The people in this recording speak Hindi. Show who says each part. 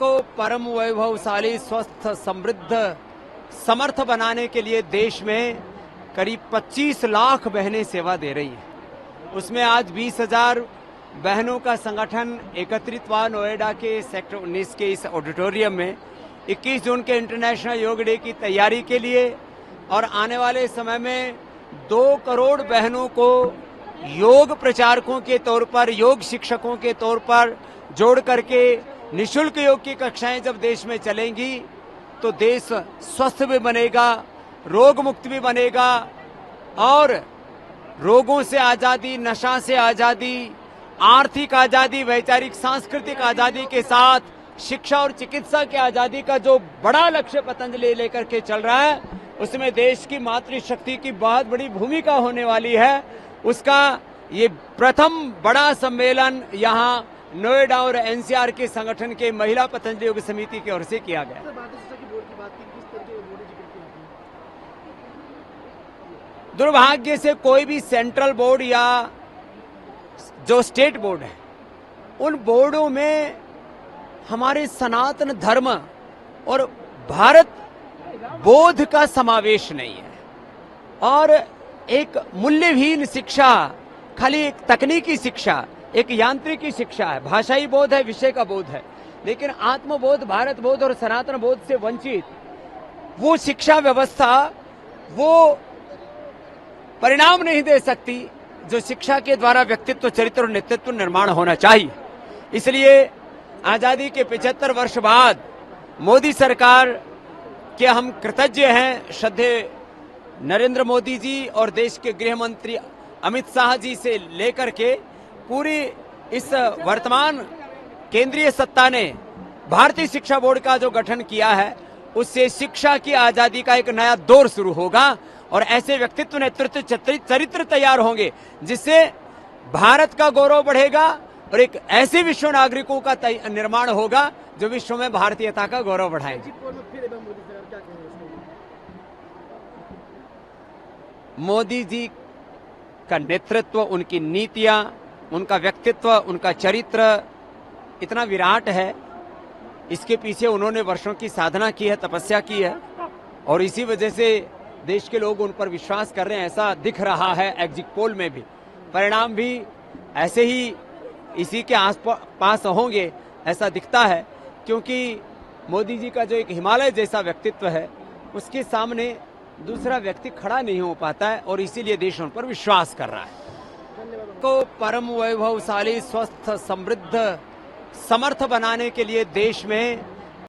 Speaker 1: को परम वैभवशाली, स्वस्थ, समृद्ध, समर्थ बनाने के लिए देश में करीब 25 लाख बहनें सेवा दे रही हैं। उसमें आज 20,000 बहनों का संगठन एकत्रित हुआ नोएडा के सेक्टर 19 के इस ऑडिटोरियम में 21 जून के इंटरनेशनल योग डे की तैयारी के लिए, और आने वाले समय में 2 करोड़ बहनों को योग प्रचारकों के तौर पर, योग शिक्षकों के तौर पर जोड़ करके निःशुल्क योग की कक्षाएं जब देश में चलेंगी तो देश स्वस्थ भी बनेगा, रोग मुक्त भी बनेगा, और रोगों से आजादी, नशा से आजादी, आर्थिक आजादी, वैचारिक सांस्कृतिक आजादी के साथ शिक्षा और चिकित्सा की आजादी का जो बड़ा लक्ष्य पतंजलि लेकर के चल रहा है, उसमें देश की मातृशक्ति की बहुत बड़ी भूमिका होने वाली है। उसका ये प्रथम बड़ा सम्मेलन यहाँ नोएडा और एनसीआर के संगठन के महिला पतंजलि योग समिति की ओर से किया गया। दुर्भाग्य से कोई भी सेंट्रल बोर्ड या जो स्टेट बोर्ड है, उन बोर्डों में हमारे सनातन धर्म और भारत बोध का समावेश नहीं है, और एक मूल्यहीन शिक्षा, खाली एक तकनीकी शिक्षा, एक यांत्रिकी शिक्षा है, भाषाई बोध है, विषय का बोध है, लेकिन आत्मबोध, भारत बोध और सनातन बोध से वंचित वो शिक्षा व्यवस्था वो परिणाम नहीं दे सकती जो शिक्षा के द्वारा व्यक्तित्व, चरित्र और नेतृत्व निर्माण होना चाहिए। इसलिए आजादी के 75 वर्ष बाद मोदी सरकार के हम कृतज्ञ हैं। श्रद्धेय नरेंद्र मोदी जी और देश के गृह मंत्री अमित शाह जी से लेकर के पूरी इस वर्तमान केंद्रीय सत्ता ने भारतीय शिक्षा बोर्ड का जो गठन किया है, उससे शिक्षा की आजादी का एक नया दौर शुरू होगा, और ऐसे व्यक्तित्व, नेतृत्व, चरित्र तैयार होंगे जिससे भारत का गौरव बढ़ेगा और एक ऐसे विश्व नागरिकों का निर्माण होगा जो विश्व में भारतीयता का गौरव बढ़ाएगी। मोदी जी का नेतृत्व, उनकी नीतियां, उनका व्यक्तित्व, उनका चरित्र इतना विराट है, इसके पीछे उन्होंने वर्षों की साधना की है, तपस्या की है, और इसी वजह से देश के लोग उन पर विश्वास कर रहे हैं। ऐसा दिख रहा है एग्जिट पोल में भी, परिणाम भी ऐसे ही इसी के आसपास होंगे ऐसा दिखता है, क्योंकि मोदी जी का जो एक हिमालय जैसा व्यक्तित्व है, उसके सामने दूसरा व्यक्ति खड़ा नहीं हो पाता है, और इसीलिए देश उन पर विश्वास कर रहा है। को परम वैभवशाली, स्वस्थ, समृद्ध, समर्थ बनाने के लिए देश में